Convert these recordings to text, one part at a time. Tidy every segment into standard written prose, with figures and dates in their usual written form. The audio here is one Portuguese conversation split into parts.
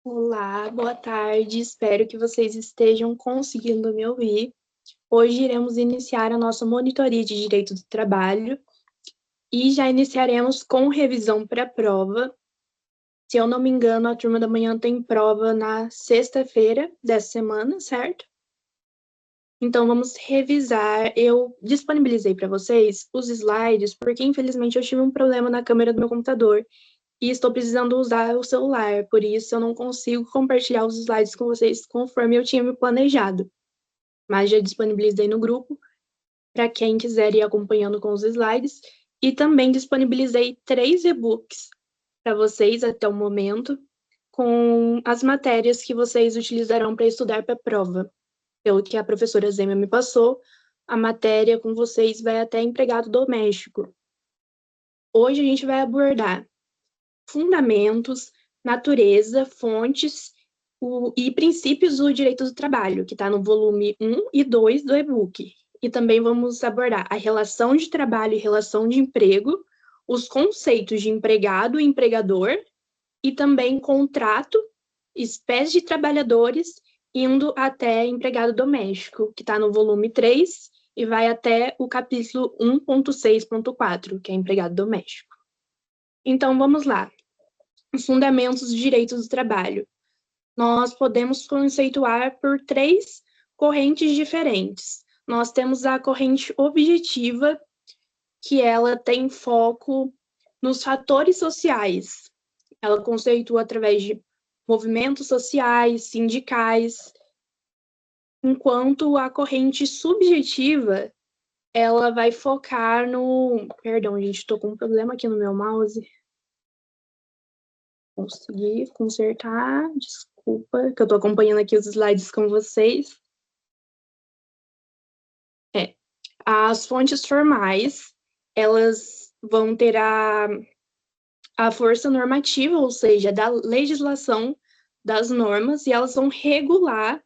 Olá, boa tarde. Espero que vocês estejam conseguindo me ouvir. Hoje iremos iniciar a nossa monitoria de direito do trabalho e já iniciaremos com revisão para a prova. Se eu não me engano, a turma da manhã tem prova na sexta-feira dessa semana, certo? Então vamos revisar. Eu disponibilizei para vocês os slides, porque infelizmente eu tive um problema na câmera do meu computador e estou precisando usar o celular, por isso eu não consigo compartilhar os slides com vocês conforme eu tinha me planejado. Mas já disponibilizei no grupo para quem quiser ir acompanhando com os slides e também disponibilizei 3 e-books para vocês até o momento, com as matérias que vocês utilizarão para estudar para a prova. Pelo que a professora Zema me passou, a matéria com vocês vai até empregado doméstico. Hoje a gente vai abordar fundamentos, natureza, fontes e princípios do direito do trabalho, que está no volume 1 e 2 do e-book. E também vamos abordar a relação de trabalho e relação de emprego, os conceitos de empregado e empregador, e também contrato, espécie de trabalhadores, indo até empregado doméstico, que está no volume 3 e vai até o capítulo 1.6.4, que é empregado doméstico. Então, vamos lá. Os fundamentos do direito do trabalho. Nós podemos conceituar por 3 correntes diferentes. Nós temos a corrente objetiva, que ela tem foco nos fatores sociais. Ela conceitua através de movimentos sociais, sindicais, enquanto a corrente subjetiva, ela vai focar no... Perdão, gente, estou com um problema aqui no meu mouse. Consegui consertar, desculpa, que eu estou acompanhando aqui os slides com vocês. As fontes formais, elas vão ter a força normativa, ou seja, da legislação das normas, e elas vão regular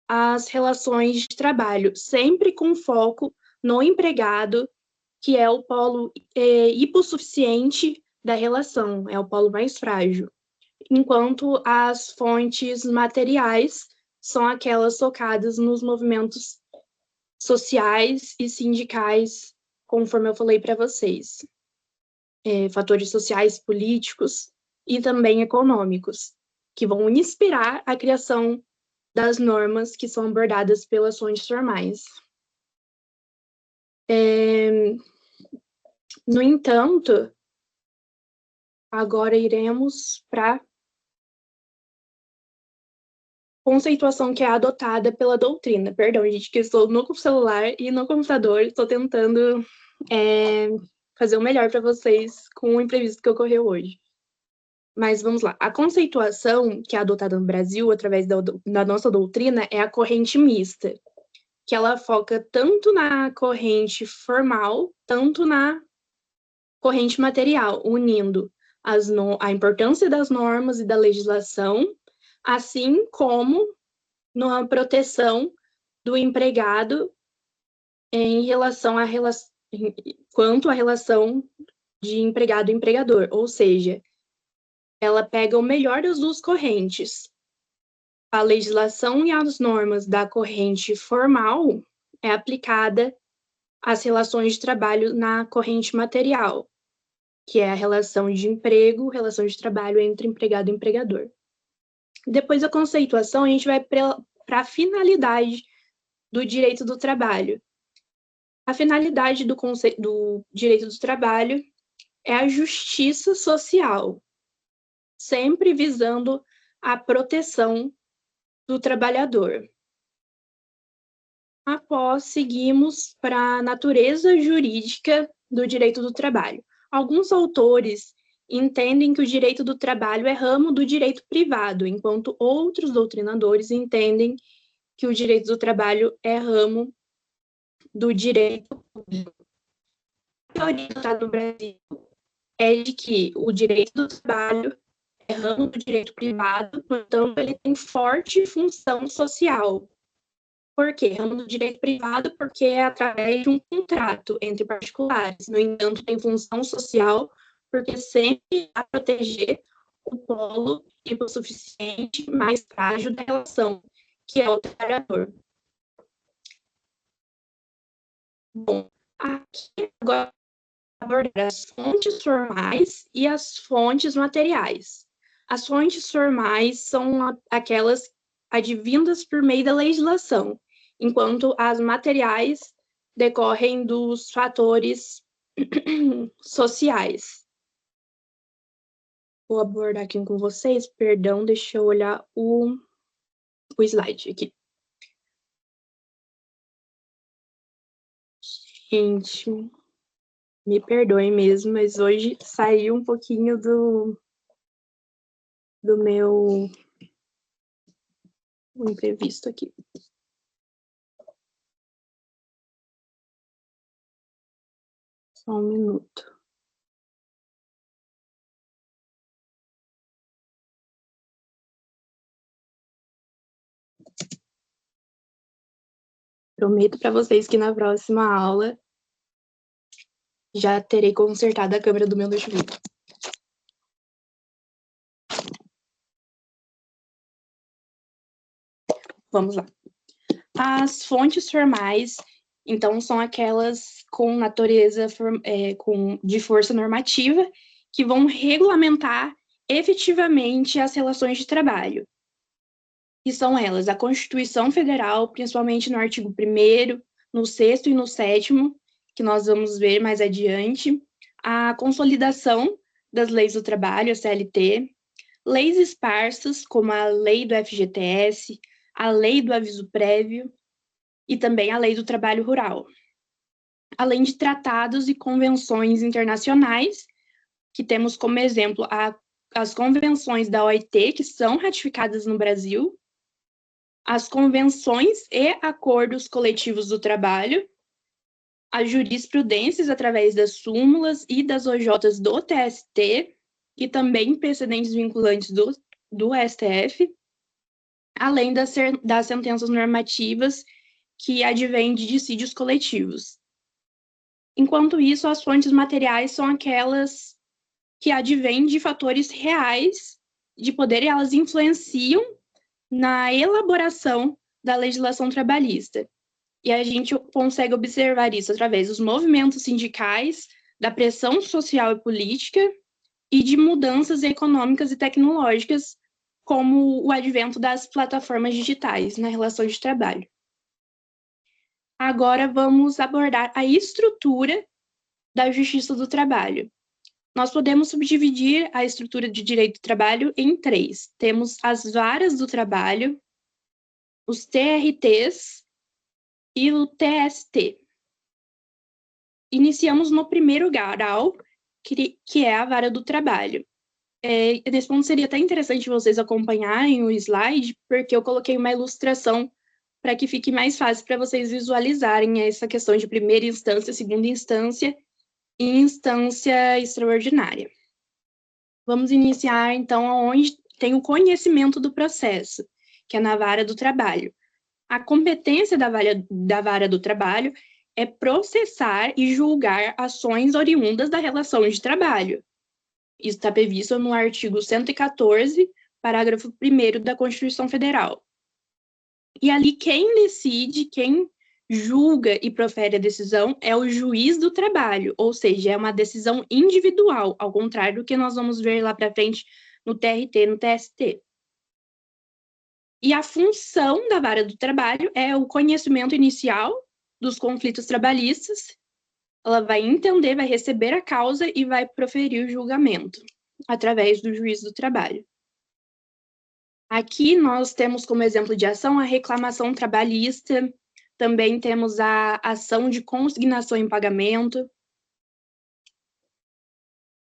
as relações de trabalho, sempre com foco no empregado, que é o polo hipossuficiente da relação, é o polo mais frágil. Enquanto as fontes materiais são aquelas focadas nos movimentos sociais e sindicais, conforme eu falei para vocês. Fatores sociais, políticos e também econômicos, que vão inspirar a criação das normas que são abordadas pelas fontes formais. No entanto, agora iremos para conceituação que é adotada pela doutrina. Perdão, gente, que eu estou no celular e no computador, estou tentando fazer o melhor para vocês com o imprevisto que ocorreu hoje. Mas vamos lá. A conceituação que é adotada no Brasil, através da nossa doutrina, é a corrente mista, que ela foca tanto na corrente formal, tanto na corrente material, unindo a importância das normas e da legislação, assim como na proteção do empregado em relação quanto à relação de empregado e empregador, ou seja, ela pega o melhor das duas correntes. A legislação e as normas da corrente formal é aplicada às relações de trabalho na corrente material, que é a relação de emprego, relação de trabalho entre empregado e empregador. Depois da conceituação, a gente vai para a finalidade do direito do trabalho. A finalidade do direito do trabalho é a justiça social, sempre visando a proteção do trabalhador. Após, seguimos para a natureza jurídica do direito do trabalho. Alguns autores entendem que o direito do trabalho é ramo do direito privado, enquanto outros doutrinadores entendem que o direito do trabalho é ramo do direito público. A teoria do Estado do Brasil é de que o direito do trabalho é ramo do direito privado, portanto, ele tem forte função social. Por quê? Ramo do direito privado, porque é através de um contrato entre particulares. No entanto, tem função social, porque sempre vai proteger o polo hipossuficiente mais frágil da relação, que é o trabalhador. Bom, aqui agora abordar as fontes formais e as fontes materiais. As fontes formais são aquelas advindas por meio da legislação, enquanto as materiais decorrem dos fatores sociais. Vou abordar aqui com vocês, perdão, deixa eu olhar o slide aqui. Gente, me perdoem mesmo, mas hoje saiu um pouquinho do meu imprevisto aqui. Só um minuto. Prometo para vocês que na próxima aula já terei consertado a câmera do meu notebook. Vamos lá. As fontes formais, então, são aquelas com natureza de força normativa que vão regulamentar efetivamente as relações de trabalho. E são elas a Constituição Federal, principalmente no artigo 1º, no 6º e no 7º, que nós vamos ver mais adiante, a consolidação das leis do trabalho, a CLT, leis esparsas, como a lei do FGTS, a lei do aviso prévio e também a lei do trabalho rural, além de tratados e convenções internacionais, que temos como exemplo as convenções da OIT, que são ratificadas no Brasil, as convenções e acordos coletivos do trabalho, as jurisprudências através das súmulas e das OJs do TST, e também precedentes vinculantes do STF, além das sentenças normativas que advêm de dissídios coletivos. Enquanto isso, as fontes materiais são aquelas que advêm de fatores reais de poder e elas influenciam na elaboração da legislação trabalhista. E a gente consegue observar isso através dos movimentos sindicais, da pressão social e política e de mudanças econômicas e tecnológicas, como o advento das plataformas digitais na relação de trabalho. Agora vamos abordar a estrutura da Justiça do Trabalho. Nós podemos subdividir a estrutura de direito do trabalho em 3. Temos as varas do trabalho, os TRTs e o TST. Iniciamos no primeiro grau, que é a vara do trabalho. Nesse ponto seria até interessante vocês acompanharem o slide, porque eu coloquei uma ilustração para que fique mais fácil para vocês visualizarem essa questão de primeira instância, segunda instância e instância extraordinária. Vamos iniciar, então, onde tem o conhecimento do processo, que é na vara do trabalho. A competência da vara do trabalho é processar e julgar ações oriundas da relação de trabalho. Isso está previsto no artigo 114, parágrafo 1º da Constituição Federal. E ali quem decide, quem julga e profere a decisão é o juiz do trabalho, ou seja, é uma decisão individual, ao contrário do que nós vamos ver lá para frente no TRT, no TST. E a função da vara do trabalho é o conhecimento inicial dos conflitos trabalhistas. Ela vai entender, vai receber a causa e vai proferir o julgamento através do juiz do trabalho. Aqui nós temos como exemplo de ação a reclamação trabalhista, também temos a ação de consignação em pagamento.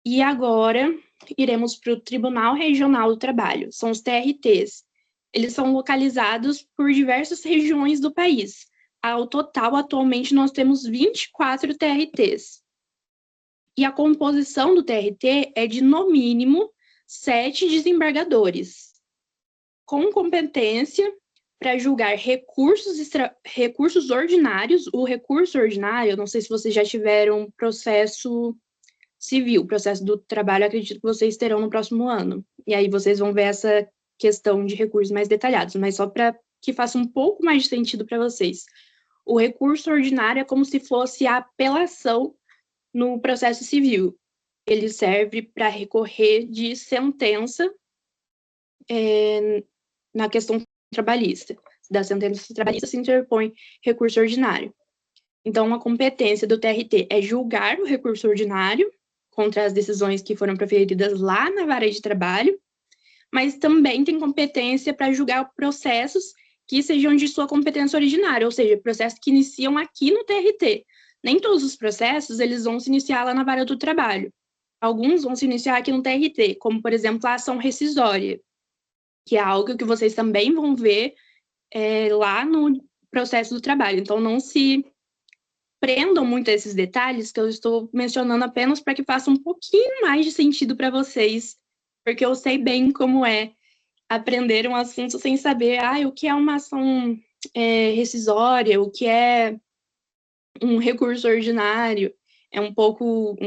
E agora iremos para o Tribunal Regional do Trabalho, são os TRTs. Eles são localizados por diversas regiões do país. Ao total, atualmente, nós temos 24 TRTs. E a composição do TRT é de, no mínimo, 7 desembargadores, com competência para julgar recursos ordinários. O recurso ordinário, não sei se vocês já tiveram processo civil, processo do trabalho, acredito que vocês terão no próximo ano. E aí vocês vão ver essa questão de recursos mais detalhados, mas só para que faça um pouco mais de sentido para vocês. O recurso ordinário é como se fosse a apelação no processo civil. Ele serve para recorrer de sentença na questão trabalhista. Da sentença trabalhista se interpõe recurso ordinário. Então, a competência do TRT é julgar o recurso ordinário contra as decisões que foram proferidas lá na vara de trabalho, mas também tem competência para julgar processos que sejam de sua competência originária, ou seja, processos que iniciam aqui no TRT. Nem todos os processos eles vão se iniciar lá na vara do trabalho. Alguns vão se iniciar aqui no TRT, como, por exemplo, a ação rescisória, que é algo que vocês também vão ver lá no processo do trabalho. Então, não se prendam muito a esses detalhes que eu estou mencionando apenas para que faça um pouquinho mais de sentido para vocês, porque eu sei bem como é aprender um assunto sem saber o que é uma ação rescisória, o que é um recurso ordinário. É um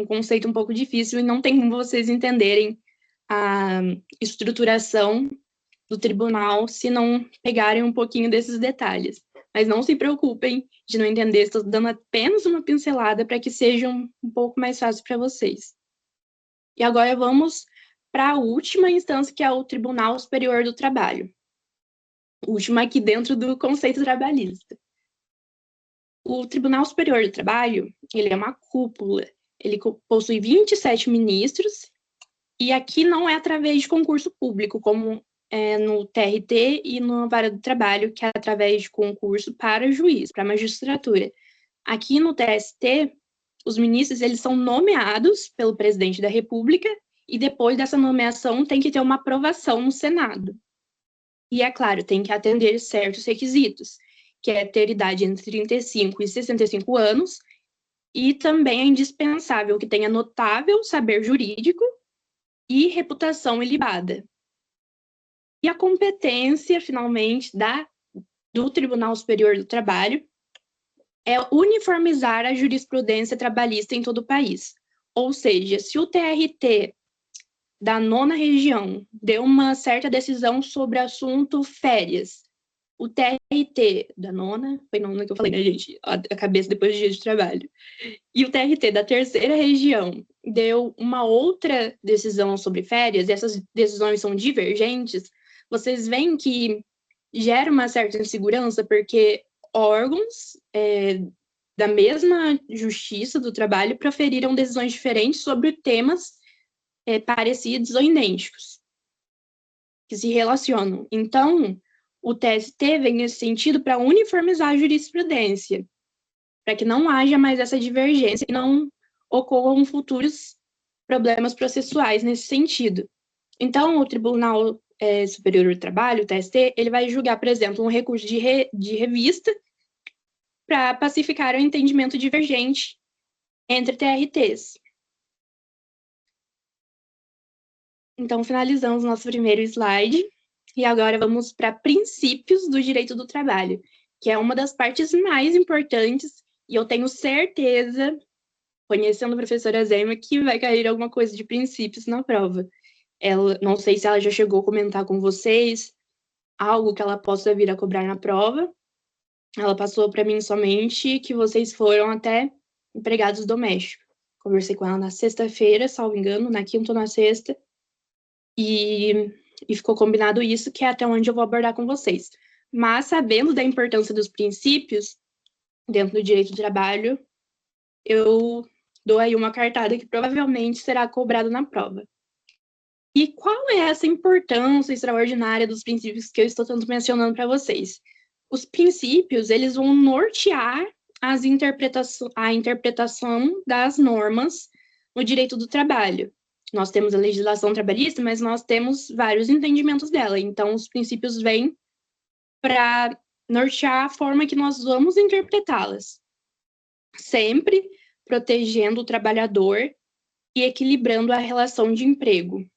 conceito um pouco difícil e não tem como vocês entenderem a estruturação do tribunal se não pegarem um pouquinho desses detalhes. Mas não se preocupem de não entender, estou dando apenas uma pincelada para que seja um pouco mais fácil para vocês. E agora vamos para a última instância, que é o Tribunal Superior do Trabalho. Última aqui dentro do conceito trabalhista. O Tribunal Superior do Trabalho, ele é uma cúpula. Ele possui 27 ministros, e aqui não é através de concurso público, como no TRT e na vara do trabalho, que é através de concurso para juiz, para magistratura. Aqui no TST, os ministros eles são nomeados pelo presidente da República e depois dessa nomeação tem que ter uma aprovação no Senado. E, é claro, tem que atender certos requisitos, que é ter idade entre 35 e 65 anos, e também é indispensável que tenha notável saber jurídico e reputação ilibada. E a competência, finalmente, do Tribunal Superior do Trabalho é uniformizar a jurisprudência trabalhista em todo o país. Ou seja, se o TRT da 9ª região deu uma certa decisão sobre o assunto férias, o TRT da 9ª, foi 9ª que eu falei, né, gente? A cabeça depois do dia de trabalho. E o TRT da 3ª região deu uma outra decisão sobre férias, e essas decisões são divergentes, vocês veem que gera uma certa insegurança, porque órgãos da mesma justiça do trabalho proferiram decisões diferentes sobre temas parecidos ou idênticos, que se relacionam. Então, o TST vem nesse sentido para uniformizar a jurisprudência, para que não haja mais essa divergência e não ocorram futuros problemas processuais nesse sentido. Então, o Tribunal Superior do Trabalho, o TST, ele vai julgar, por exemplo, um recurso de revista para pacificar o entendimento divergente entre TRTs. Então, finalizamos nosso primeiro slide, e agora vamos para princípios do direito do trabalho, que é uma das partes mais importantes, e eu tenho certeza, conhecendo a professora Zema, que vai cair alguma coisa de princípios na prova. Não sei se ela já chegou a comentar com vocês algo que ela possa vir a cobrar na prova. Ela passou para mim somente que vocês foram até empregados domésticos. Conversei com ela na sexta-feira, salvo engano, na quinta ou na sexta, e ficou combinado isso, que é até onde eu vou abordar com vocês. Mas, sabendo da importância dos princípios dentro do direito do trabalho, eu dou aí uma cartada que provavelmente será cobrada na prova. E qual é essa importância extraordinária dos princípios que eu estou tanto mencionando para vocês? Os princípios, eles vão nortear a interpretação das normas no direito do trabalho. Nós temos a legislação trabalhista, mas nós temos vários entendimentos dela. Então, os princípios vêm para nortear a forma que nós vamos interpretá-las, sempre protegendo o trabalhador e equilibrando a relação de emprego.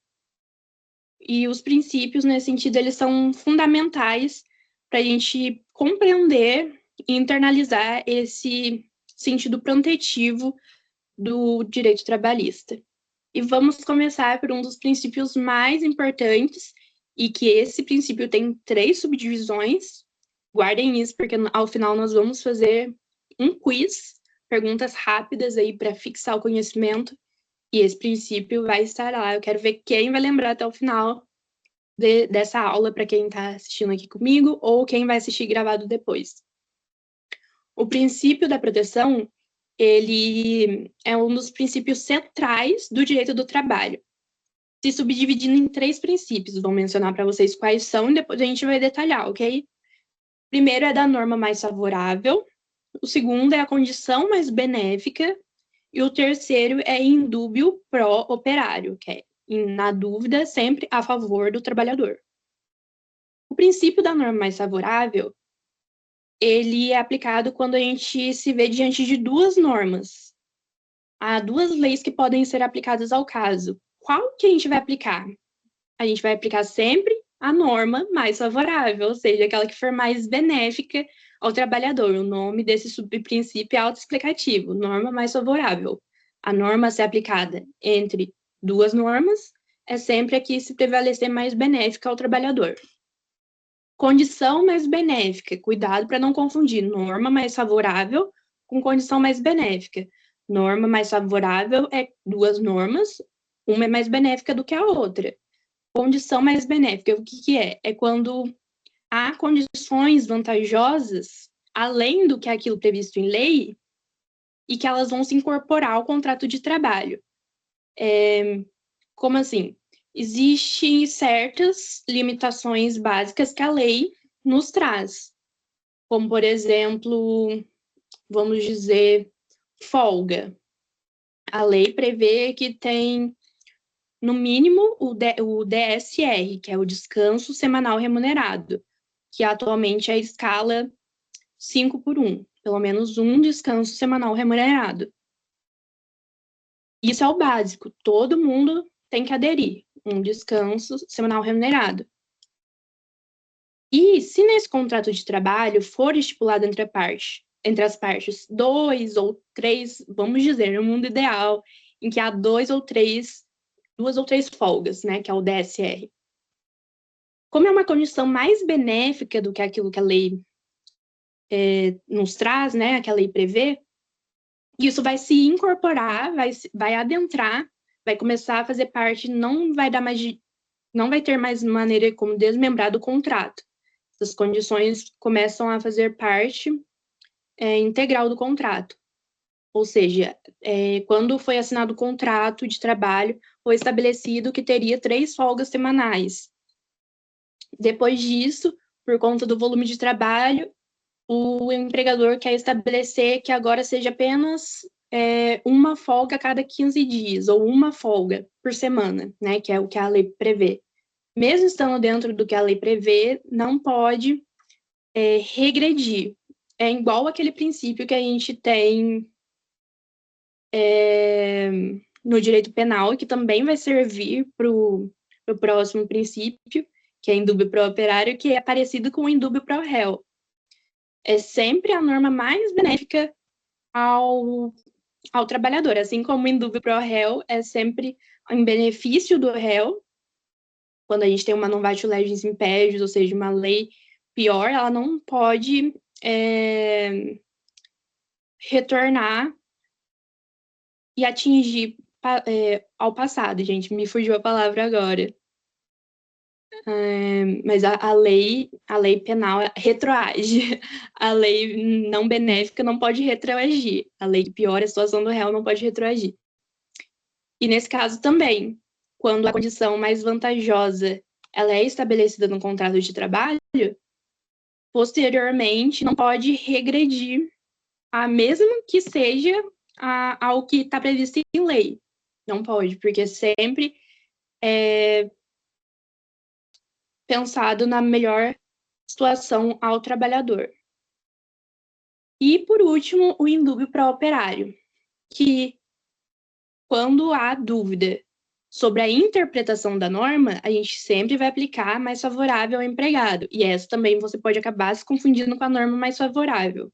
E os princípios, nesse sentido, eles são fundamentais para a gente compreender e internalizar esse sentido protetivo do direito trabalhista. E vamos começar por um dos princípios mais importantes, e que esse princípio tem 3 subdivisões. Guardem isso, porque ao final nós vamos fazer um quiz, perguntas rápidas aí para fixar o conhecimento, e esse princípio vai estar lá. Eu quero ver quem vai lembrar até o final dessa aula, para quem está assistindo aqui comigo, ou quem vai assistir gravado depois. O princípio da proteção, ele é um dos princípios centrais do direito do trabalho, se subdividindo em 3 princípios. Vou mencionar para vocês quais são e depois a gente vai detalhar, ok? Primeiro é da norma mais favorável, o segundo é a condição mais benéfica, e o terceiro é indúbio pró operário, que é, na dúvida, sempre a favor do trabalhador. O princípio da norma mais favorável, ele é aplicado quando a gente se vê diante de 2 normas. Há 2 leis que podem ser aplicadas ao caso. Qual que a gente vai aplicar? A gente vai aplicar sempre a norma mais favorável, ou seja, aquela que for mais benéfica ao trabalhador. O nome desse subprincípio é autoexplicativo, norma mais favorável. A norma a ser aplicada entre 2 normas é sempre a que se prevalecer mais benéfica ao trabalhador. Condição mais benéfica, cuidado para não confundir norma mais favorável com condição mais benéfica. Norma mais favorável é 2 normas, uma é mais benéfica do que a outra. Condição mais benéfica, o que é? É quando há condições vantajosas, além do que é aquilo previsto em lei, e que elas vão se incorporar ao contrato de trabalho. Como assim? Existem certas limitações básicas que a lei nos traz, como, por exemplo, vamos dizer, folga. A lei prevê que tem, no mínimo, o DSR, que é o descanso semanal remunerado, que atualmente é a escala 5/1, pelo menos um descanso semanal remunerado. Isso é o básico, todo mundo tem que aderir, um descanso semanal remunerado. E se nesse contrato de trabalho for estipulado entre as partes 2 ou 3, vamos dizer, no mundo ideal, em que há 2 ou 3 folgas, né, que é o DSR. Como é uma condição mais benéfica do que aquilo que a lei nos traz, né, que a lei prevê, isso vai se incorporar, vai adentrar, vai começar a fazer parte, não vai ter mais maneira como desmembrar do contrato. Essas condições começam a fazer parte integral do contrato. Ou seja, quando foi assinado o contrato de trabalho, foi estabelecido que teria 3 folgas semanais. Depois disso, por conta do volume de trabalho, o empregador quer estabelecer que agora seja apenas uma folga a cada 15 dias, ou uma folga por semana, né, que é o que a lei prevê. Mesmo estando dentro do que a lei prevê, não pode regredir. É igual aquele princípio que a gente tem no direito penal, que também vai servir para o próximo princípio, que é indúbio pro operário, que é parecido com o indúbio pro réu. É sempre a norma mais benéfica ao trabalhador, assim como o indúbio pro réu é sempre em benefício do réu. Quando a gente tem uma non-vatio legis impedius, ou seja, uma lei pior, ela não pode retornar e atingir ao passado. Gente, me fugiu a palavra agora. Mas a lei penal retroage. A lei não benéfica não pode retroagir. A lei que piora a situação do réu não pode retroagir. E nesse caso também, quando a condição mais vantajosa ela é estabelecida no contrato de trabalho, posteriormente não pode regredir, mesmo que seja ao que está previsto em lei. Não pode, porque sempre é pensado na melhor situação ao trabalhador. E, por último, o indúbio pro operário, que, quando há dúvida sobre a interpretação da norma, a gente sempre vai aplicar a mais favorável ao empregado. E essa também você pode acabar se confundindo com a norma mais favorável.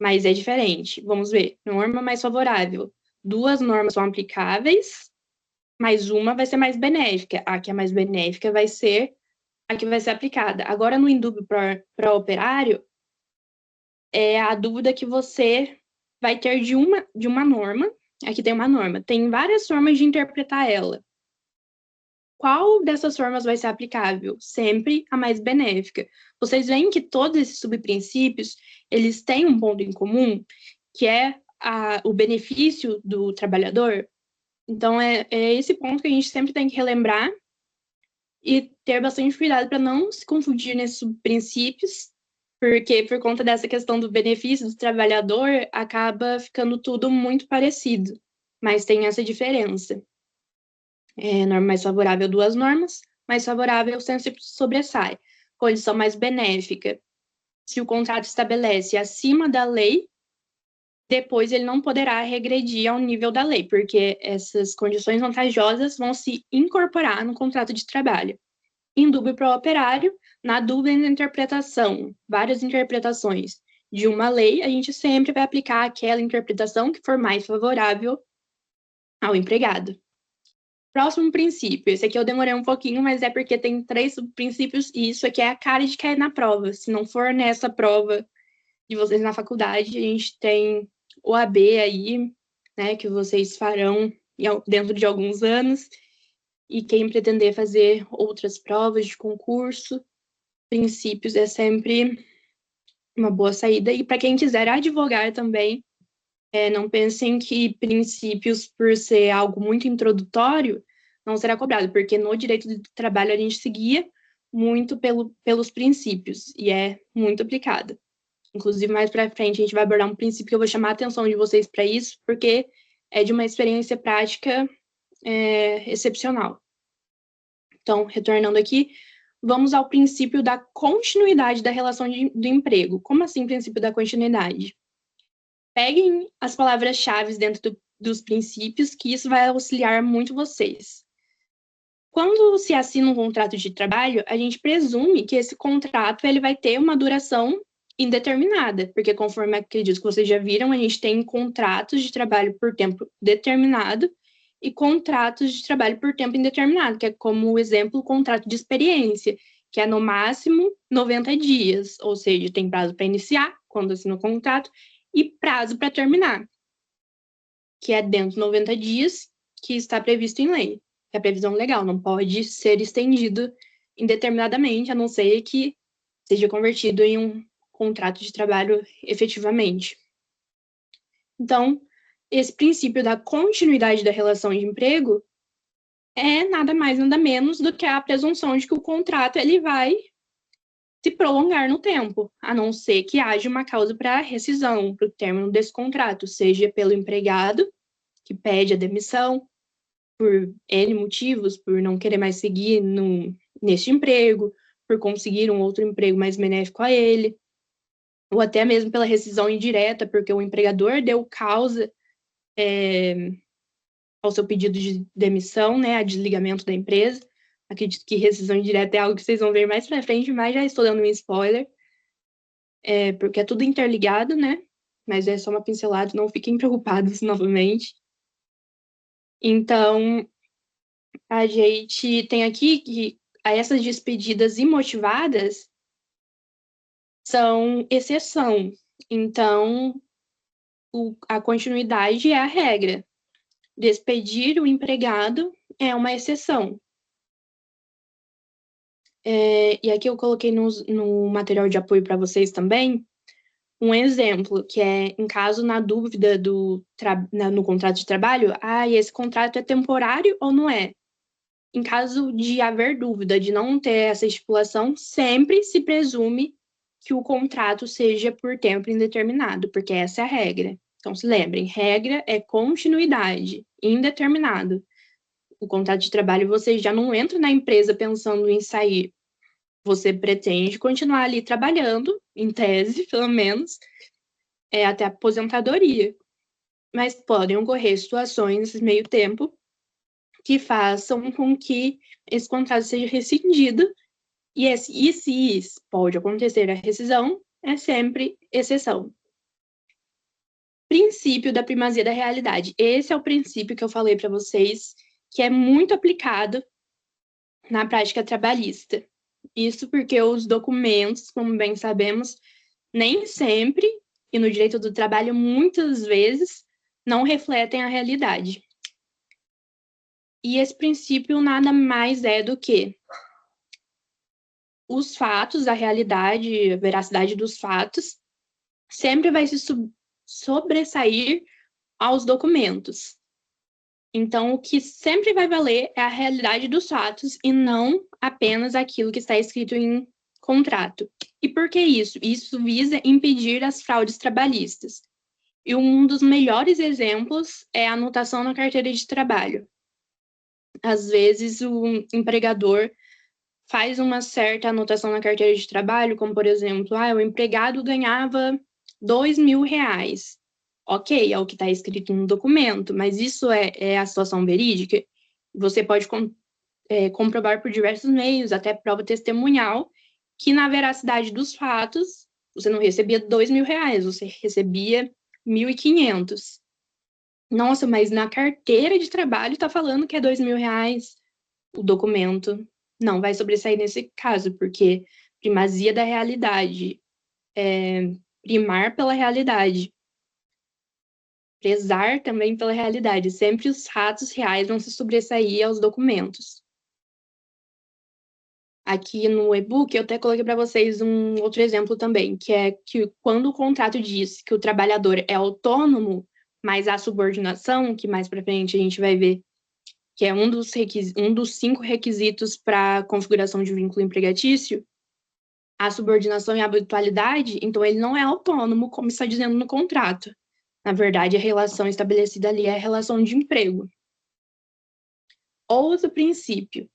Mas é diferente. Vamos ver. Norma mais favorável. 2 normas são aplicáveis mas uma vai ser mais benéfica. A que é mais benéfica vai ser a que vai ser aplicada. Agora, no indúbio para operário, é a dúvida que você vai ter de uma norma. Aqui tem uma norma. Tem várias formas de interpretar ela. Qual dessas formas vai ser aplicável? Sempre a mais benéfica. Vocês veem que todos esses subprincípios, eles têm um ponto em comum, que é o benefício do trabalhador. Então, é esse ponto que a gente sempre tem que relembrar e ter bastante cuidado para não se confundir nesses subprincípios, porque por conta dessa questão do benefício do trabalhador, acaba ficando tudo muito parecido, mas tem essa diferença. Norma mais favorável, duas normas, mais favorável sempre sobressai. Condição mais benéfica, se o contrato estabelece acima da lei, depois ele não poderá regredir ao nível da lei, porque essas condições vantajosas vão se incorporar no contrato de trabalho. Em dúvida para o operário, na dúvida da interpretação, várias interpretações de uma lei, a gente sempre vai aplicar aquela interpretação que for mais favorável ao empregado. Próximo princípio, esse aqui eu demorei um pouquinho, mas é porque tem 3 subprincípios e isso aqui é a cara de cair na prova. Se não for nessa prova de vocês na faculdade, a gente tem o AB aí, né, que vocês farão dentro de alguns anos, e quem pretender fazer outras provas de concurso, princípios é sempre uma boa saída. E para quem quiser advogar também, não pensem que princípios, por ser algo muito introdutório, não será cobrado, porque no direito do trabalho a gente seguia muito pelos princípios, e é muito aplicado. Inclusive, mais para frente, a gente vai abordar um princípio que eu vou chamar a atenção de vocês para isso, porque é de uma experiência prática excepcional. Então, retornando aqui, vamos ao princípio da continuidade da relação do emprego. Como assim, princípio da continuidade? Peguem as palavras-chave dentro dos princípios, que isso vai auxiliar muito vocês. Quando se assina um contrato de trabalho, a gente presume que esse contrato ele vai ter uma duração indeterminada, porque conforme acredito que vocês já viram, a gente tem contratos de trabalho por tempo determinado e contratos de trabalho por tempo indeterminado, que é como o exemplo, o contrato de experiência, que é no máximo 90 dias, ou seja, tem prazo para iniciar, quando assina o contrato, e prazo para terminar, que é dentro de 90 dias, que está previsto em lei. É previsão legal, não pode ser estendido indeterminadamente, a não ser que seja convertido em um contrato de trabalho efetivamente. Então, esse princípio da continuidade da relação de emprego é nada mais, nada menos do que a presunção de que o contrato ele vai se prolongar no tempo, a não ser que haja uma causa para rescisão, para o término desse contrato, seja pelo empregado, que pede a demissão, por N motivos, por não querer mais seguir neste emprego, por conseguir um outro emprego mais benéfico a ele, ou até mesmo pela rescisão indireta, porque o empregador deu causa ao seu pedido de demissão, né, a desligamento da empresa. Acredito que rescisão indireta é algo que vocês vão ver mais pra frente, mas já estou dando um spoiler, porque é tudo interligado, né, mas é só uma pincelada, não fiquem preocupados novamente. Então, a gente tem aqui que essas despedidas imotivadas são exceção. Então, a continuidade é a regra. Despedir o empregado é uma exceção. E aqui eu coloquei no material de apoio para vocês também um exemplo, que é em caso na dúvida no contrato de trabalho, esse contrato é temporário ou não é? Em caso de haver dúvida, de não ter essa estipulação, sempre se presume que o contrato seja por tempo indeterminado, porque essa é a regra. Então, se lembrem, regra é continuidade, indeterminado. O contrato de trabalho, você já não entra na empresa pensando em sair. Você pretende continuar ali trabalhando, em tese, pelo menos, até a aposentadoria. Mas podem ocorrer situações nesse meio tempo que façam com que esse contrato seja rescindido, e se pode acontecer a rescisão, é sempre exceção. Princípio da primazia da realidade. Esse é o princípio que eu falei para vocês que é muito aplicado na prática trabalhista. Isso porque os documentos, como bem sabemos, nem sempre, e no direito do trabalho muitas vezes, não refletem a realidade. E esse princípio nada mais é do que os fatos, a realidade, a veracidade dos fatos, sempre vai se sobressair aos documentos. Então, o que sempre vai valer é a realidade dos fatos e não apenas aquilo que está escrito em contrato. E por que isso? Isso visa impedir as fraudes trabalhistas. E um dos melhores exemplos é a anotação na carteira de trabalho. Às vezes, o empregador faz uma certa anotação na carteira de trabalho, como, por exemplo, o empregado ganhava R$ 2.000. Ok, é o que está escrito no documento, mas isso é a situação verídica? Você pode comprovar por diversos meios, até prova testemunhal, que na veracidade dos fatos, você não recebia R$ 2.000, você recebia 1.500. Nossa, mas na carteira de trabalho está falando que é R$ 2.000 o documento. Não vai sobressair nesse caso, porque primazia da realidade, primar pela realidade, prezar também pela realidade. Sempre os fatos reais vão se sobressair aos documentos. Aqui no e-book, eu até coloquei para vocês um outro exemplo também, que é que quando o contrato diz que o trabalhador é autônomo, mas há subordinação, que mais para frente a gente vai ver que é um dos 5 requisitos para a configuração de vínculo empregatício, a subordinação e a habitualidade, então ele não é autônomo, como está dizendo no contrato. Na verdade, a relação estabelecida ali é a relação de emprego. Outro princípio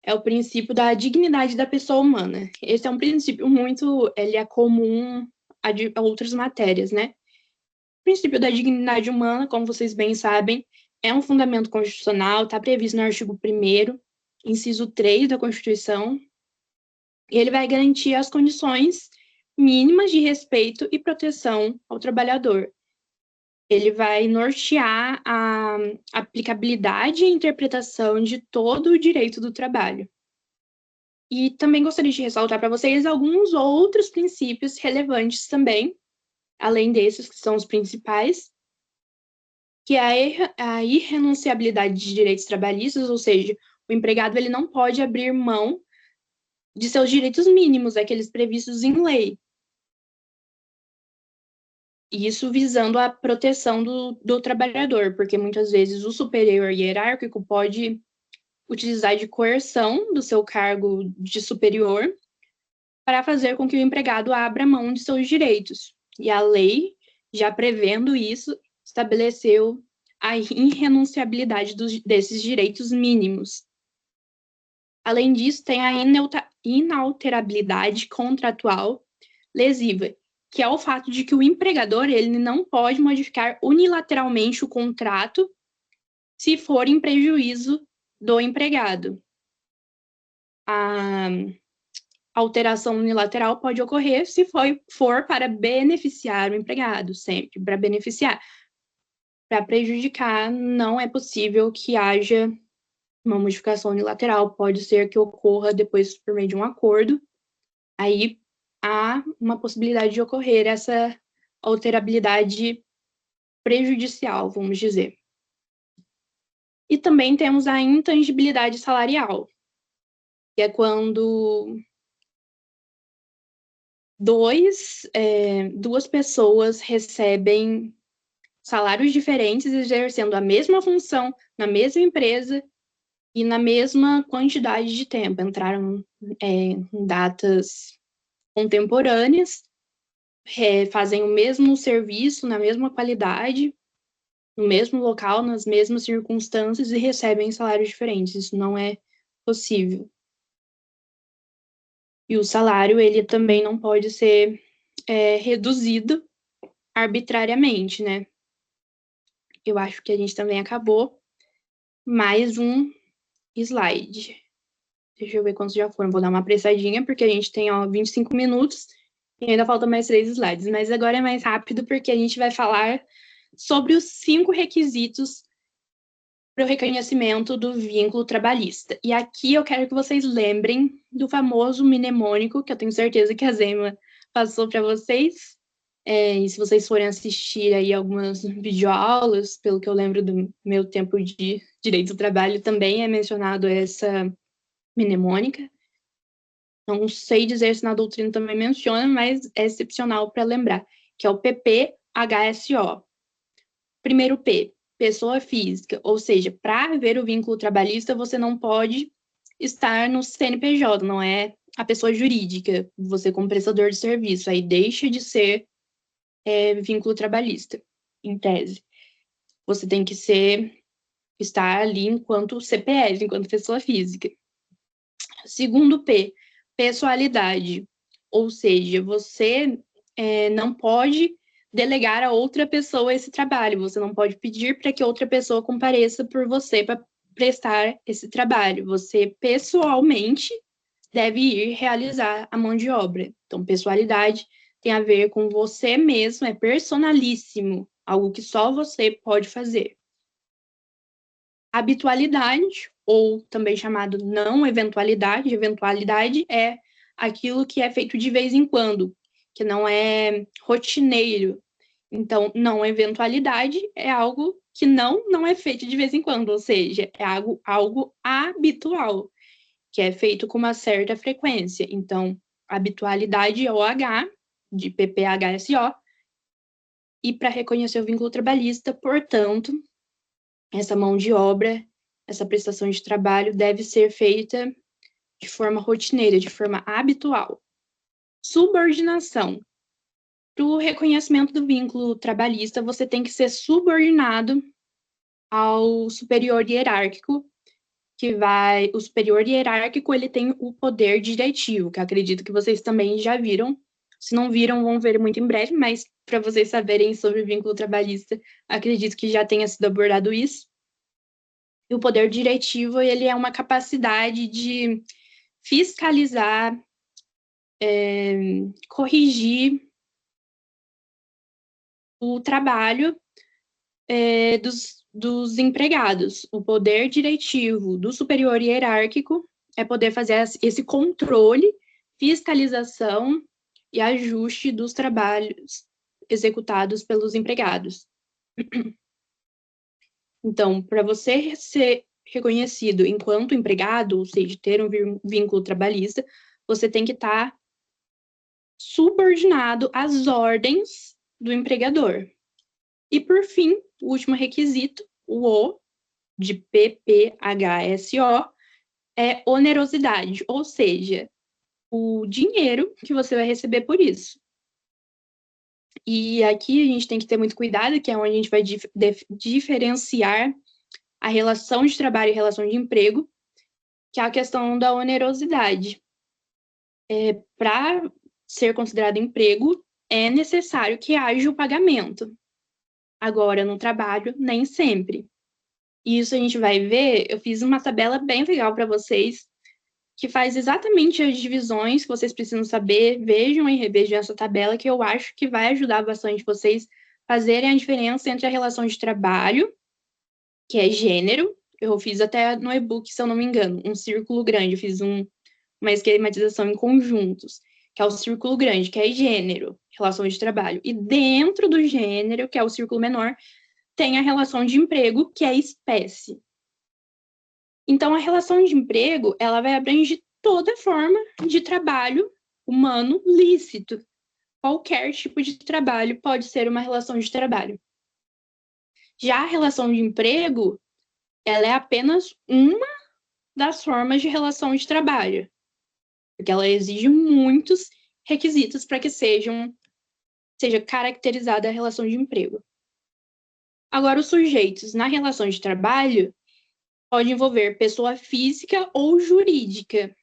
é o princípio da dignidade da pessoa humana. Esse é um princípio ele é comum a outras matérias, né? O princípio da dignidade humana, como vocês bem sabem, é um fundamento constitucional, está previsto no artigo 1º, inciso 3 da Constituição, e ele vai garantir as condições mínimas de respeito e proteção ao trabalhador. Ele vai nortear a aplicabilidade e interpretação de todo o direito do trabalho. E também gostaria de ressaltar para vocês alguns outros princípios relevantes também, além desses que são os principais, que é a irrenunciabilidade de direitos trabalhistas, ou seja, o empregado ele não pode abrir mão de seus direitos mínimos, aqueles previstos em lei. Isso visando a proteção do trabalhador, porque muitas vezes o superior hierárquico pode utilizar de coerção do seu cargo de superior para fazer com que o empregado abra mão de seus direitos. E a lei, já prevendo isso, estabeleceu a irrenunciabilidade desses direitos mínimos. Além disso, tem a inalterabilidade contratual lesiva, que é o fato de que o empregador ele não pode modificar unilateralmente o contrato se for em prejuízo do empregado. A alteração unilateral pode ocorrer se for para beneficiar o empregado, sempre para beneficiar. Para prejudicar, não é possível que haja uma modificação unilateral, pode ser que ocorra depois por meio de um acordo, aí há uma possibilidade de ocorrer essa alterabilidade prejudicial, vamos dizer. E também temos a intangibilidade salarial, que é quando duas pessoas recebem salários diferentes exercendo a mesma função na mesma empresa e na mesma quantidade de tempo. Entraram em datas contemporâneas, fazem o mesmo serviço na mesma qualidade, no mesmo local, nas mesmas circunstâncias e recebem salários diferentes. Isso não é possível. E o salário, ele também não pode ser reduzido arbitrariamente, né? Eu acho que a gente também acabou. Mais um slide. Deixa eu ver quantos já foram. Vou dar uma apressadinha, porque a gente tem 25 minutos e ainda faltam mais 3 slides. Mas agora é mais rápido, porque a gente vai falar sobre os 5 requisitos para o reconhecimento do vínculo trabalhista. E aqui eu quero que vocês lembrem do famoso mnemônico, que eu tenho certeza que a Zema passou para vocês. E se vocês forem assistir aí algumas videoaulas, pelo que eu lembro do meu tempo de direito do trabalho, também é mencionado essa mnemônica. Não sei dizer se na doutrina também menciona, mas é excepcional para lembrar, que é o PPHSO. Primeiro P, pessoa física, ou seja, para ver o vínculo trabalhista, você não pode estar no CNPJ, não é a pessoa jurídica, você como prestador de serviço, aí deixa de ser vínculo trabalhista, em tese. Você tem que estar ali enquanto CPF, enquanto pessoa física. Segundo P, pessoalidade, ou seja, você não pode delegar a outra pessoa esse trabalho, você não pode pedir para que outra pessoa compareça por você para prestar esse trabalho, você pessoalmente deve ir realizar a mão de obra. Então, pessoalidade tem a ver com você mesmo, é personalíssimo, algo que só você pode fazer. Habitualidade, ou também chamado não eventualidade, eventualidade é aquilo que é feito de vez em quando, que não é rotineiro. Então, não eventualidade é algo que não é feito de vez em quando, ou seja, é algo habitual, que é feito com uma certa frequência. Então, habitualidade é o H, de PPHSO, e para reconhecer o vínculo trabalhista, portanto, essa mão de obra, essa prestação de trabalho deve ser feita de forma rotineira, de forma habitual. Subordinação. Para o reconhecimento do vínculo trabalhista, você tem que ser subordinado ao superior hierárquico, o superior hierárquico, ele tem o poder diretivo, que acredito que vocês também já viram. Se não viram, vão ver muito em breve, mas para vocês saberem sobre o vínculo trabalhista, acredito que já tenha sido abordado isso. E o poder diretivo, ele é uma capacidade de fiscalizar, corrigir o trabalho dos empregados. O poder diretivo do superior hierárquico é poder fazer esse controle, fiscalização e ajuste dos trabalhos executados pelos empregados. Então, para você ser reconhecido enquanto empregado, ou seja, ter um vínculo trabalhista, você tem que estar subordinado às ordens do empregador. E, por fim, o último requisito, o O, de PPHSO, é onerosidade, ou seja, o dinheiro que você vai receber por isso. E aqui a gente tem que ter muito cuidado, que é onde a gente vai diferenciar a relação de trabalho e relação de emprego, que é a questão da onerosidade. Para ser considerado emprego, é necessário que haja o pagamento. Agora, no trabalho, nem sempre. Isso a gente vai ver, eu fiz uma tabela bem legal para vocês, que faz exatamente as divisões que vocês precisam saber. Vejam e revejam essa tabela, que eu acho que vai ajudar bastante vocês fazerem a diferença entre a relação de trabalho, que é gênero. Eu fiz até no e-book, se eu não me engano, um círculo grande, eu fiz uma esquematização em conjuntos, que é o círculo grande, que é gênero, relação de trabalho. E dentro do gênero, que é o círculo menor, tem a relação de emprego, que é espécie. Então, a relação de emprego, ela vai abranger toda forma de trabalho humano lícito. Qualquer tipo de trabalho pode ser uma relação de trabalho. Já a relação de emprego, ela é apenas uma das formas de relação de trabalho, porque ela exige muitos requisitos para que seja caracterizada a relação de emprego. Agora, os sujeitos na relação de trabalho pode envolver pessoa física ou jurídica.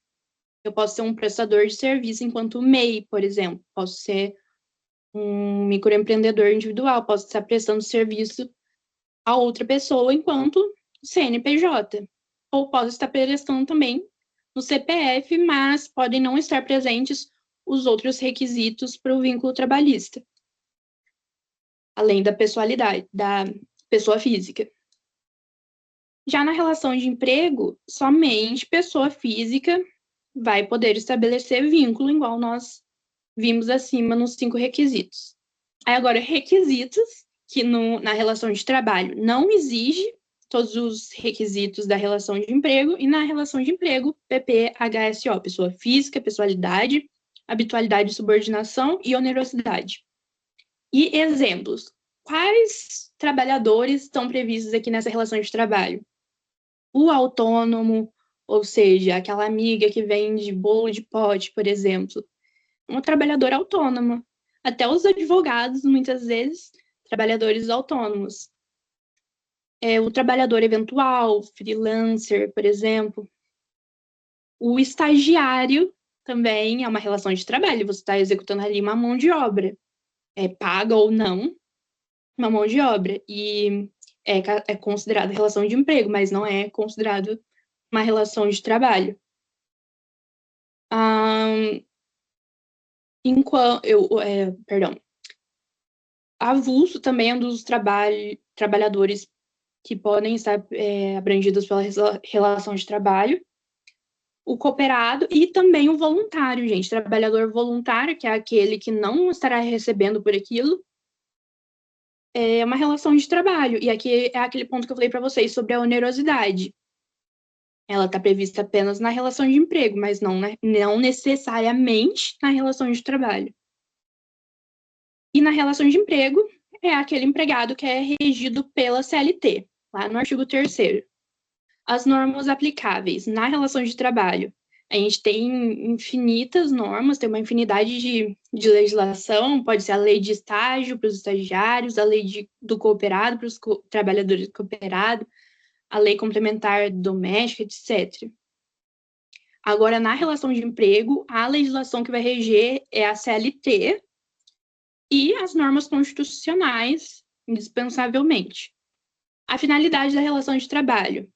Eu posso ser um prestador de serviço enquanto MEI, por exemplo. Posso ser um microempreendedor individual. Posso estar prestando serviço a outra pessoa enquanto CNPJ. Ou posso estar prestando também no CPF, mas podem não estar presentes os outros requisitos para o vínculo trabalhista, além da pessoalidade, da pessoa física. Já na relação de emprego, somente pessoa física vai poder estabelecer vínculo, igual nós vimos acima nos 5 requisitos. Aí agora, requisitos, que na relação de trabalho não exige todos os requisitos da relação de emprego, e na relação de emprego, PPHSO, pessoa física, pessoalidade, habitualidade de subordinação e onerosidade. E exemplos. Quais trabalhadores estão previstos aqui nessa relação de trabalho? O autônomo, ou seja, aquela amiga que vende bolo de pote, por exemplo, uma trabalhadora autônoma. Até os advogados, muitas vezes, trabalhadores autônomos. O trabalhador eventual, freelancer, por exemplo. O estagiário também é uma relação de trabalho, você está executando ali uma mão de obra. Paga ou não, uma mão de obra. E é considerado relação de emprego, mas não é considerado uma relação de trabalho. Avulso também é um dos trabalhadores que podem estar abrangidos pela relação de trabalho. O cooperado e também o voluntário, gente. Trabalhador voluntário, que é aquele que não estará recebendo por aquilo, é uma relação de trabalho. E aqui é aquele ponto que eu falei para vocês sobre a onerosidade. Ela está prevista apenas na relação de emprego, mas não necessariamente na relação de trabalho. E na relação de emprego, é aquele empregado que é regido pela CLT, lá no artigo 3º. As normas aplicáveis na relação de trabalho. A gente tem infinitas normas, tem uma infinidade de legislação, pode ser a lei de estágio para os estagiários, a lei do cooperado para os trabalhadores do cooperado, a lei complementar doméstica, etc. Agora, na relação de emprego, a legislação que vai reger é a CLT e as normas constitucionais, indispensavelmente. A finalidade da relação de trabalho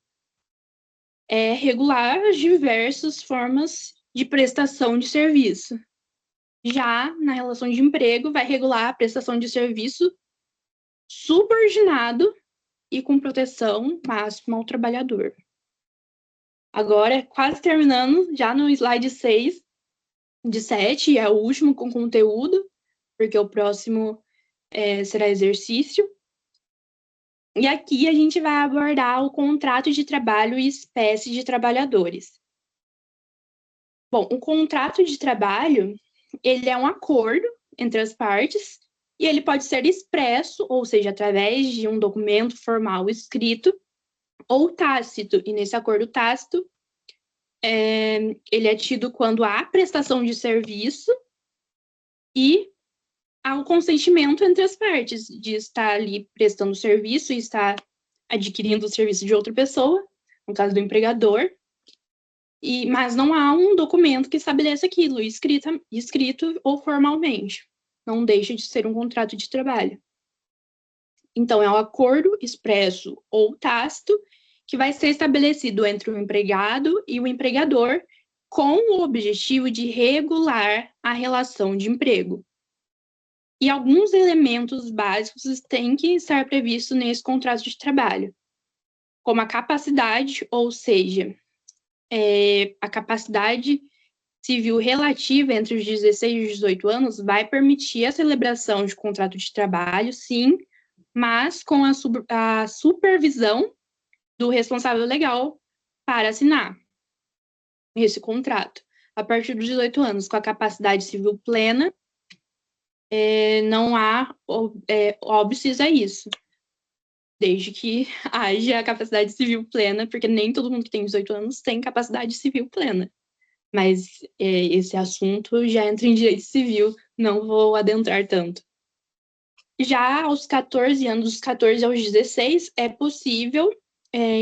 é regular as diversas formas de prestação de serviço. Já na relação de emprego, vai regular a prestação de serviço subordinado e com proteção máxima ao trabalhador. Agora, quase terminando, já no slide 6 de 7, é o último com conteúdo, porque o próximo será exercício. E aqui a gente vai abordar o contrato de trabalho e espécie de trabalhadores. Bom, o contrato de trabalho, ele é um acordo entre as partes e ele pode ser expresso, ou seja, através de um documento formal escrito, ou tácito. E nesse acordo tácito, ele é tido quando há prestação de serviço e há o consentimento entre as partes de estar ali prestando serviço e estar adquirindo o serviço de outra pessoa, no caso do empregador, mas não há um documento que estabeleça aquilo, escrito ou formalmente. Não deixa de ser um contrato de trabalho. Então, é um acordo expresso ou tácito que vai ser estabelecido entre o empregado e o empregador com o objetivo de regular a relação de emprego. E alguns elementos básicos têm que estar previstos nesse contrato de trabalho, como a capacidade, ou seja, a capacidade civil relativa entre os 16 e os 18 anos vai permitir a celebração de contrato de trabalho, sim, mas com a supervisão do responsável legal para assinar esse contrato. A partir dos 18 anos, com a capacidade civil plena, não há óbices a isso, desde que haja a capacidade civil plena, porque nem todo mundo que tem 18 anos tem capacidade civil plena. Mas esse assunto já entra em direito civil, não vou adentrar tanto. Já aos 14 anos, dos 14 aos 16, é possível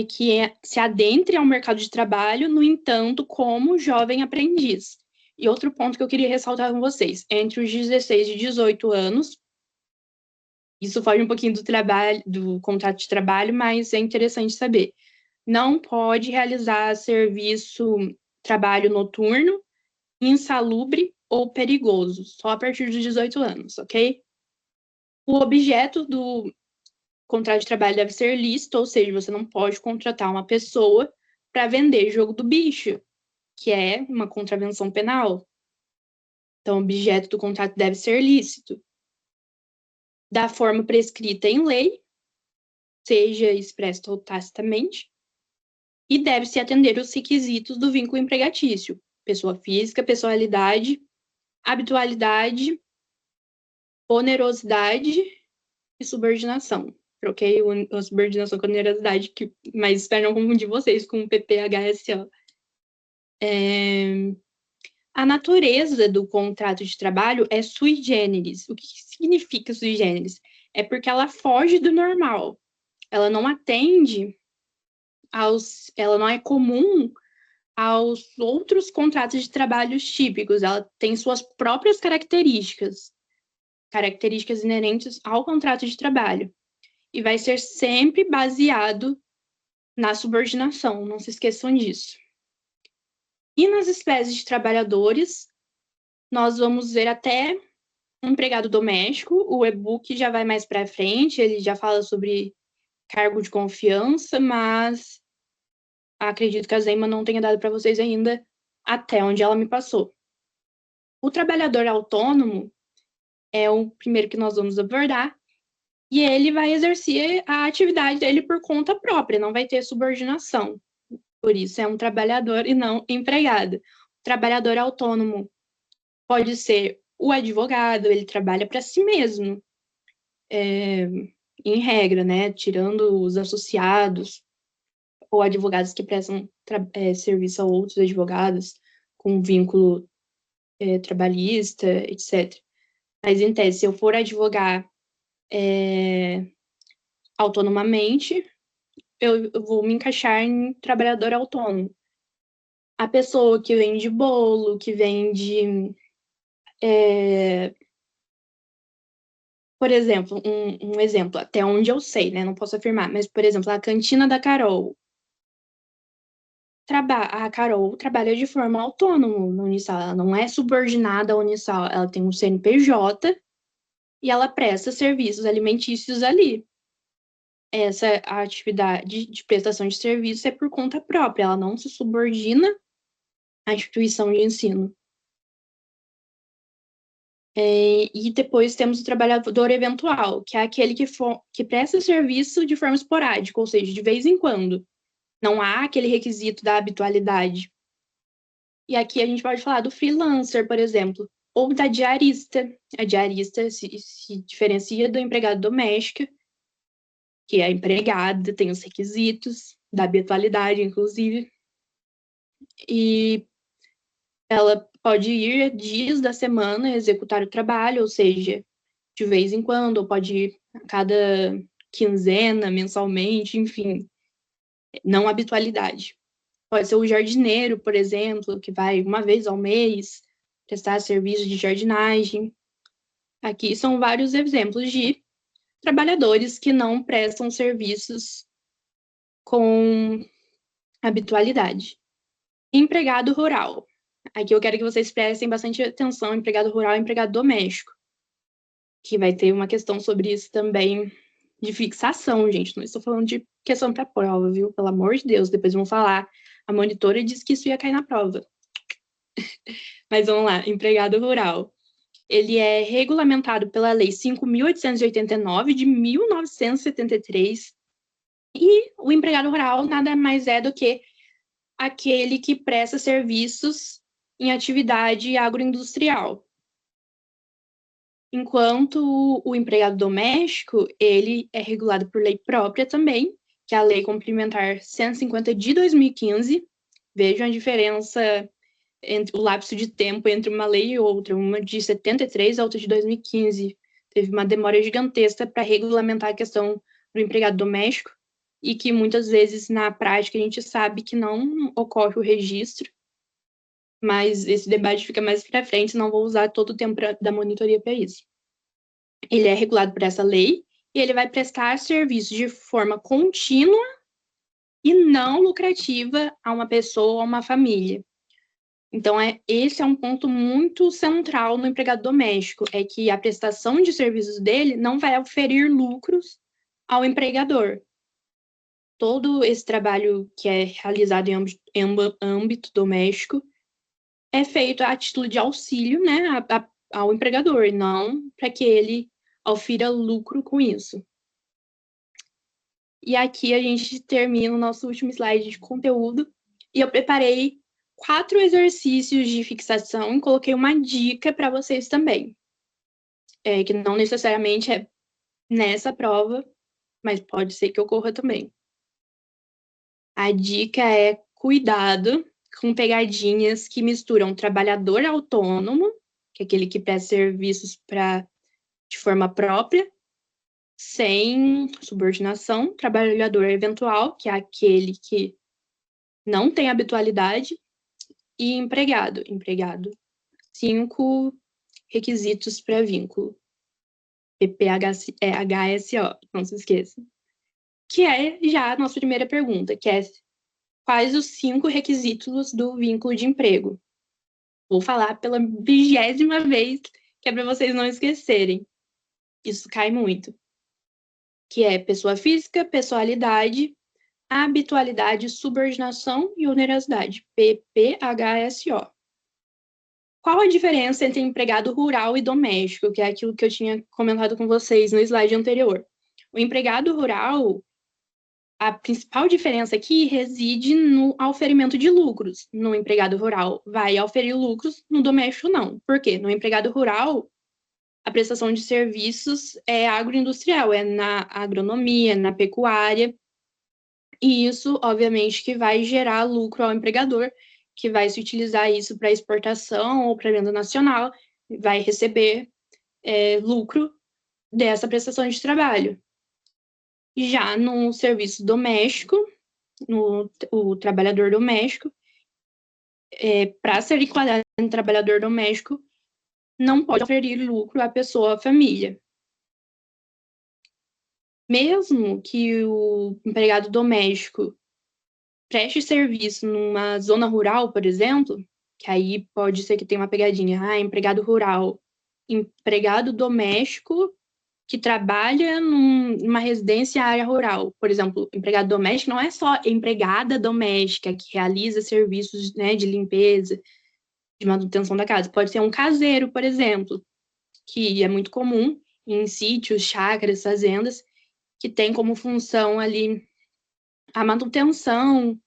que se adentre ao mercado de trabalho, no entanto, como jovem aprendiz. E outro ponto que eu queria ressaltar com vocês, entre os 16 e 18 anos, isso foge um pouquinho do contrato de trabalho, mas é interessante saber. Não pode realizar trabalho noturno, insalubre ou perigoso, só a partir dos 18 anos, ok? O objeto contrato de trabalho deve ser lícito, ou seja, você não pode contratar uma pessoa para vender jogo do bicho, que é uma contravenção penal. Então, o objeto do contrato deve ser lícito. Da forma prescrita em lei, seja expressa ou tacitamente, e deve-se atender os requisitos do vínculo empregatício: pessoa física, pessoalidade, habitualidade, onerosidade e subordinação. Troquei a subordinação com a onerosidade, mas espero não confundir vocês com o PPHSO. A natureza do contrato de trabalho é sui generis. O que significa sui generis? É porque ela foge do normal. Ela não atende ela não é comum aos outros contratos de trabalho típicos. Ela tem suas próprias características inerentes ao contrato de trabalho. E vai ser sempre baseado na subordinação, não se esqueçam disso. E nas espécies de trabalhadores, nós vamos ver até um empregado doméstico. O e-book já vai mais para frente, ele já fala sobre cargo de confiança, mas acredito que a Zema não tenha dado para vocês ainda até onde ela me passou. O trabalhador autônomo é o primeiro que nós vamos abordar, e ele vai exercer a atividade dele por conta própria, não vai ter subordinação. Por isso, é um trabalhador e não empregado. O trabalhador autônomo pode ser o advogado, ele trabalha para si mesmo, em regra, né? Tirando os associados ou advogados que prestam serviço a outros advogados com vínculo trabalhista, etc. Mas, em tese, se eu for advogar autonomamente, eu vou me encaixar em trabalhador autônomo. A pessoa que vende bolo, que vende... por exemplo, um exemplo, até onde eu sei, né? Não posso afirmar, mas, por exemplo, a cantina da Carol. A Carol trabalha de forma autônoma na Unisal, ela não é subordinada à Unisal, ela tem um CNPJ e ela presta serviços alimentícios ali. Essa atividade de prestação de serviço é por conta própria, ela não se subordina à instituição de ensino. E depois temos o trabalhador eventual, que é aquele que presta serviço de forma esporádica, ou seja, de vez em quando. Não há aquele requisito da habitualidade. E aqui a gente pode falar do freelancer, por exemplo, ou da diarista. A diarista se diferencia do empregado doméstico, que é a empregada, tem os requisitos da habitualidade, inclusive. E ela pode ir dias da semana executar o trabalho, ou seja, de vez em quando, ou pode ir a cada quinzena, mensalmente, enfim, não habitualidade. Pode ser o jardineiro, por exemplo, que vai uma vez ao mês prestar serviço de jardinagem. Aqui são vários exemplos de trabalhadores que não prestam serviços com habitualidade. Empregado rural. Aqui eu quero que vocês prestem bastante atenção, empregado rural e empregado doméstico, que vai ter uma questão sobre isso também de fixação, gente. Não estou falando de questão para prova, viu? Pelo amor de Deus, depois vão falar. A monitora disse que isso ia cair na prova. Mas vamos lá, empregado rural. Ele é regulamentado pela Lei 5.889, de 1973, e o empregado rural nada mais é do que aquele que presta serviços em atividade agroindustrial. Enquanto o empregado doméstico, ele é regulado por lei própria também, que é a Lei Complementar 150 de 2015. Vejam a diferença entre o lapso de tempo entre uma lei e outra, uma de 73 a outra de 2015. Teve uma demora gigantesca para regulamentar a questão do empregado doméstico e que muitas vezes na prática a gente sabe que não ocorre o registro, mas esse debate fica mais para frente, não vou usar todo o tempo da monitoria para isso. Ele é regulado por essa lei e ele vai prestar serviços de forma contínua e não lucrativa a uma pessoa ou a uma família. Então, esse é um ponto muito central no empregado doméstico, é que a prestação de serviços dele não vai oferir lucros ao empregador. Todo esse trabalho que é realizado em âmbito doméstico é feito a título de auxílio, né, ao empregador, e não para que ele aufira lucro com isso. E aqui a gente termina o nosso último slide de conteúdo, e eu preparei 4 exercícios de fixação e coloquei uma dica para vocês também, que não necessariamente é nessa prova, mas pode ser que ocorra também. A dica é cuidado com pegadinhas que misturam trabalhador autônomo, que é aquele que presta serviços de forma própria, sem subordinação, trabalhador eventual, que é aquele que não tem habitualidade, e empregado. Empregado. 5 requisitos para vínculo. PPHSO, não se esqueça. Que é já a nossa primeira pergunta, que é quais os 5 requisitos do vínculo de emprego? Vou falar pela 20ª vez, que é para vocês não esquecerem. Isso cai muito. Que é pessoa física, pessoalidade, habitualidade, subordinação e onerosidade. PPHSO. Qual a diferença entre empregado rural e doméstico, que é aquilo que eu tinha comentado com vocês no slide anterior? O empregado rural, a principal diferença aqui reside no auferimento de lucros. No empregado rural, vai auferir lucros, no doméstico não. Por quê? No empregado rural, a prestação de serviços é agroindustrial, é na agronomia, na pecuária, e isso, obviamente, que vai gerar lucro ao empregador, que vai se utilizar isso para exportação ou para venda nacional, vai receber lucro dessa prestação de trabalho. Já no serviço doméstico, o trabalhador doméstico, para ser enquadrado em trabalhador doméstico, não pode oferir lucro à pessoa, à família. Mesmo que o empregado doméstico preste serviço numa zona rural, por exemplo, que aí pode ser que tenha uma pegadinha, empregado rural, empregado doméstico que trabalha numa residência área rural. Por exemplo, empregado doméstico não é só empregada doméstica que realiza serviços, né, de limpeza, de manutenção da casa. Pode ser um caseiro, por exemplo, que é muito comum em sítios, chácaras, fazendas, que tem como função ali a manutenção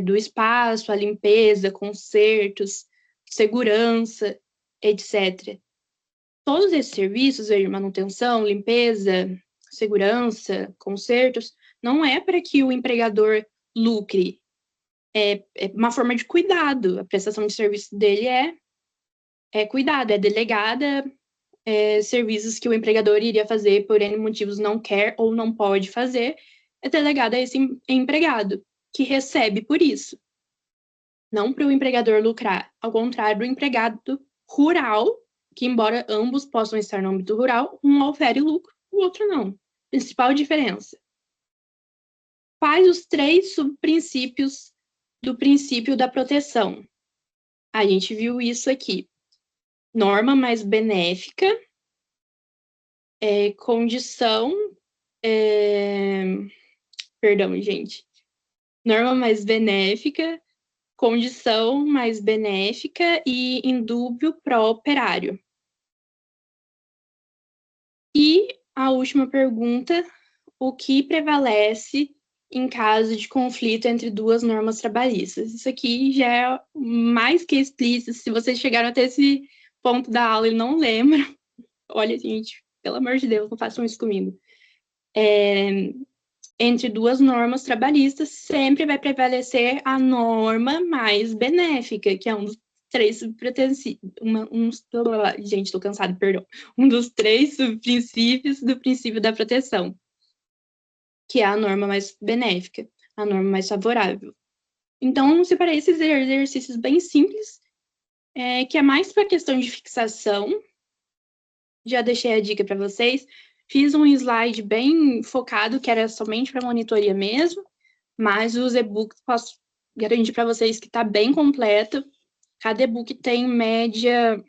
do espaço, a limpeza, consertos, segurança, etc. Todos esses serviços de manutenção, limpeza, segurança, consertos, não é para que o empregador lucre, é uma forma de cuidado. A prestação de serviço dele é cuidado, é delegada, serviços que o empregador iria fazer por N motivos não quer ou não pode fazer, é delegada a esse empregado, que recebe por isso. Não para o empregador lucrar, ao contrário do empregado rural, que embora ambos possam estar no âmbito rural, um ofere lucro, o outro não. Principal diferença. Quais os 3 subprincípios do princípio da proteção? A gente viu isso aqui. Norma mais benéfica, condição... Perdão, gente. Norma mais benéfica, condição mais benéfica e indúbio pró-operário. E a última pergunta, o que prevalece em caso de conflito entre 2 normas trabalhistas? Isso aqui já é mais que explícito. Se vocês chegaram até esse ponto da aula e não lembram, olha, gente, pelo amor de Deus, não façam isso comigo. Entre 2 normas trabalhistas, sempre vai prevalecer a norma mais benéfica, que é um dos 3 gente, estou cansada, perdão. Um dos 3 subprincípios do princípio da proteção, que é a norma mais benéfica, a norma mais favorável. Então, eu separei esses exercícios bem simples, que é mais para questão de fixação. Já deixei a dica para vocês. Fiz um slide bem focado, que era somente para monitoria mesmo, mas os e-books posso garantir para vocês que está bem completo. Cada e-book tem média,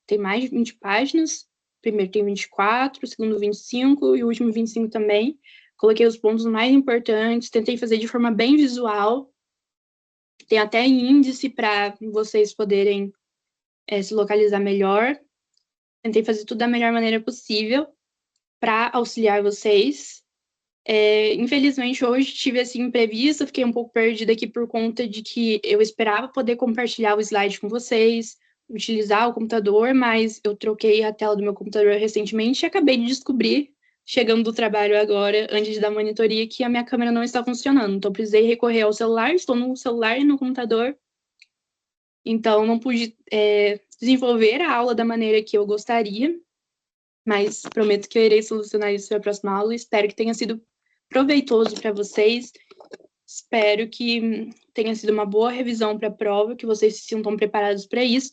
tem mais de 20 páginas. O primeiro tem 24, o segundo 25 e o último 25 também. coloquei os pontos mais importantes, tentei fazer de forma bem visual. Tem até índice para vocês poderem se localizar melhor. Tentei fazer tudo da melhor maneira possível para auxiliar vocês. Infelizmente, hoje tive esse imprevisto, fiquei um pouco perdida aqui por conta de que eu esperava poder compartilhar o slide com vocês, utilizar o computador, mas eu troquei a tela do meu computador recentemente e acabei de descobrir, chegando do trabalho agora, antes da monitoria, que a minha câmera não está funcionando. Então, precisei recorrer ao celular, estou no celular e no computador. Então, não pude desenvolver a aula da maneira que eu gostaria, mas prometo que eu irei solucionar isso na próxima aula. Espero que tenha sido proveitoso para vocês. Espero que tenha sido uma boa revisão para a prova, que vocês se sintam preparados para isso.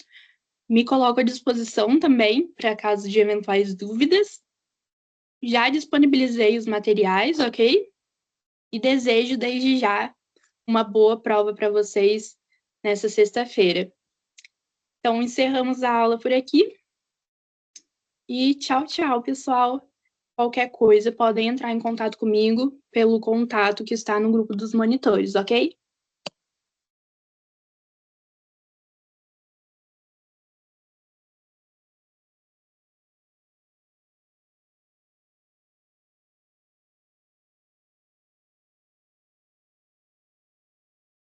Me coloco à disposição também para caso de eventuais dúvidas. Já disponibilizei os materiais, ok? E desejo desde já uma boa prova para vocês nessa sexta-feira. Então, encerramos a aula por aqui. E tchau, tchau, pessoal. Qualquer coisa, podem entrar em contato comigo pelo contato que está no grupo dos monitores, ok?